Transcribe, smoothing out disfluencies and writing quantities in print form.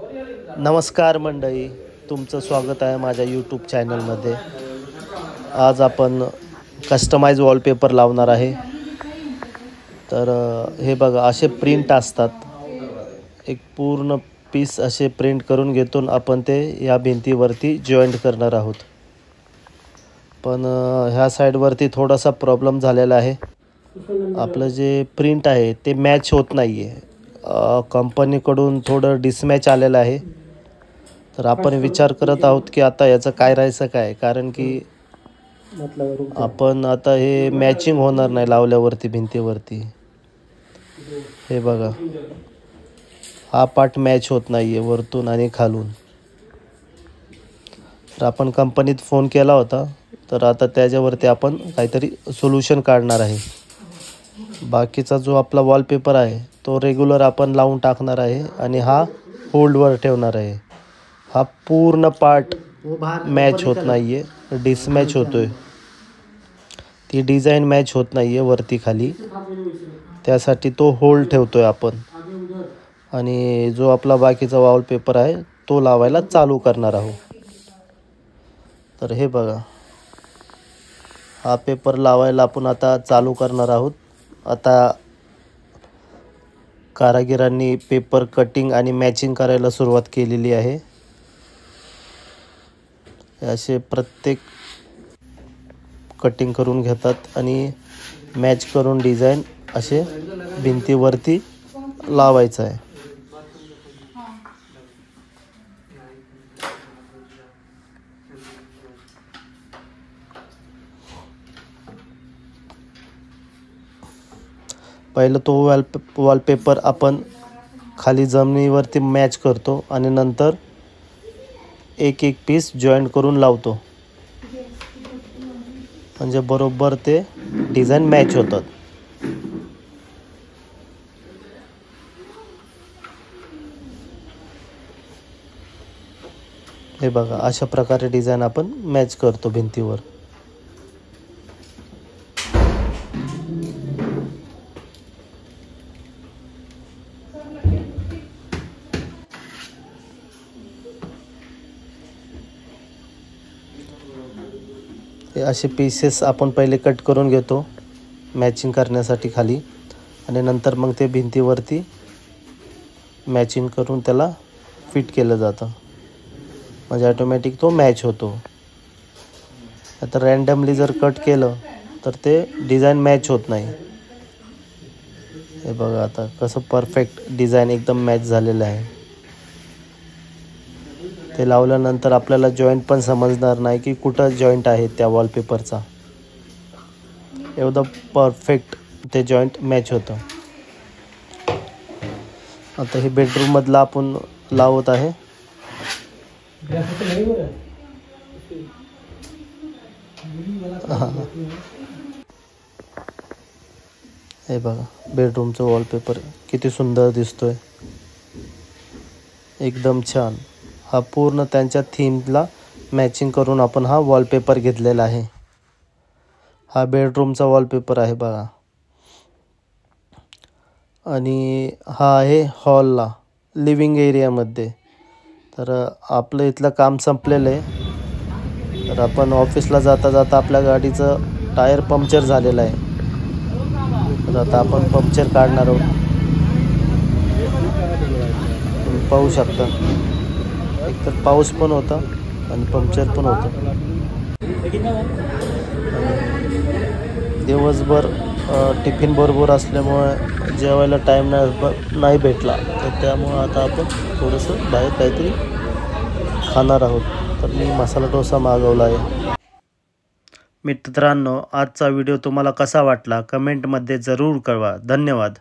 नमस्कार मंडळी, तुमचं स्वागत आहे माझ्या यूट्यूब चॅनलमध्ये। आज आपण कस्टमाइज वॉलपेपर लावणार आहे। तर हे बघा, असे प्रिंट असतात, एक पूर्ण पीस असे प्रिंट करून घेतून आपण ते या भिंतीवरती जॉईंट करणार आहोत। पण ह्या साईडवरती थोडासा प्रॉब्लेम झालेला आहे। आपलं जे प्रिंट आहे ते मॅच होत नाही आहे, कंपनीकडून थोडं डिसमॅच आलेलं आहे। तर आपण विचार करत आहोत की आता याचं काय राहायचं काय, कारण की आपण आता हे मॅचिंग होणार नाही लावल्यावरती भिंतीवरती। हे बघा, हा पार्ट मॅच होत नाही आहे वरतून आणि खालून। तर आपण कंपनीत फोन केला होता, तर आता त्याच्यावरती आपण काहीतरी सोल्युशन काढणार आहे। बाकीचा जो आपला वॉलपेपर आहे तो रेग्युलर आपण लावून टाकणार आहे आणि हा होल्डवर ठेवणार आहे। हा पूर्ण पार्ट मॅच होत नाही आहे, डिसमॅच होतोय, ती डिझाईन मॅच होत नाही आहे वरती खाली, त्यासाठी तो होल्ड ठेवतोय आपण। आणि जो आपला बाकीचा वॉलपेपर आहे तो लावायला चालू करणार आहोत। तर हे बघा, हा पेपर लावायला आपण आता चालू करणार आहोत। आता कारागिरांनी पेपर कटिंग आणि मॅचिंग करायला सुरुवात केलेली आहे। असे प्रत्येक कटिंग करून घेतात आणि मॅच करून डिझाईन असे भिंतीवरती लावायचं आहे। पहिलं तो वॉलपेपर आपण खाली जमिनीवरती मॅच करतो आणि नंतर एक एक पीस जॉईंट करून लावतो, म्हणजे बरोबर ते डिझाईन मॅच होतात। हे बघा, अशा प्रकारे डिझाईन आपण मॅच करतो भिंतीवर। हे असे पीसेस आपण पहिले कट करून घेतो मॅचिंग करण्यासाठी खाली, आणि नंतर मग ते भिंतीवरती मॅचिंग करून त्याला फिट केलं जातं, म्हणजे ऑटोमॅटिक तो मॅच होतो। आता रँडमली जर कट केलं तर ते डिझाईन मॅच होत नाही। हे बघा, आता कसं परफेक्ट डिझाईन एकदम मॅच झालेलं आहे। ते लावल्यानंतर आपल्याला जॉईंट पण समजणार नाही की कुठं जॉईंट आहे त्या वॉलपेपरचा, एकदम परफेक्ट ते जॉईंट मॅच होतं। आता हे बेडरूम मधला आपण लावत आहे। हे बघा, बेडरूमचं वॉलपेपर किती सुंदर दिसतोय, एकदम छान। हा पूर्ण त्यांच्या थीमला मॅचिंग करून आपण हा वॉलपेपर घेतलेला आहे। हा बेडरूमचा वॉलपेपर आहे बघा, आणि हा आहे हॉलला, लिव्हिंग एरियामध्ये। तर आपलं इथलं काम संपलेलं आहे। तर आपण ऑफिसला जाता जाता आपल्या गाडीचं टायर पंक्चर झालेलं आहे, तर आता आपण पंक्चर काढणार आहोत। तुम्ही पाहू शकता, एकतर पाऊस पण होता आणि पंक्चर पण होतं। दिवसभर टिफिन बरोबर असल्यामुळे जेवायला टाईम नाही भेटला, तर त्यामुळं आता आपण थोडंसं बाहेर काहीतरी खाणार आहोत। तर मी मसाला डोसा मागवला आहे। मित्रांनो, आजचा व्हिडिओ तुम्हाला कसा वाटला कमेंटमध्ये जरूर कळवा। धन्यवाद।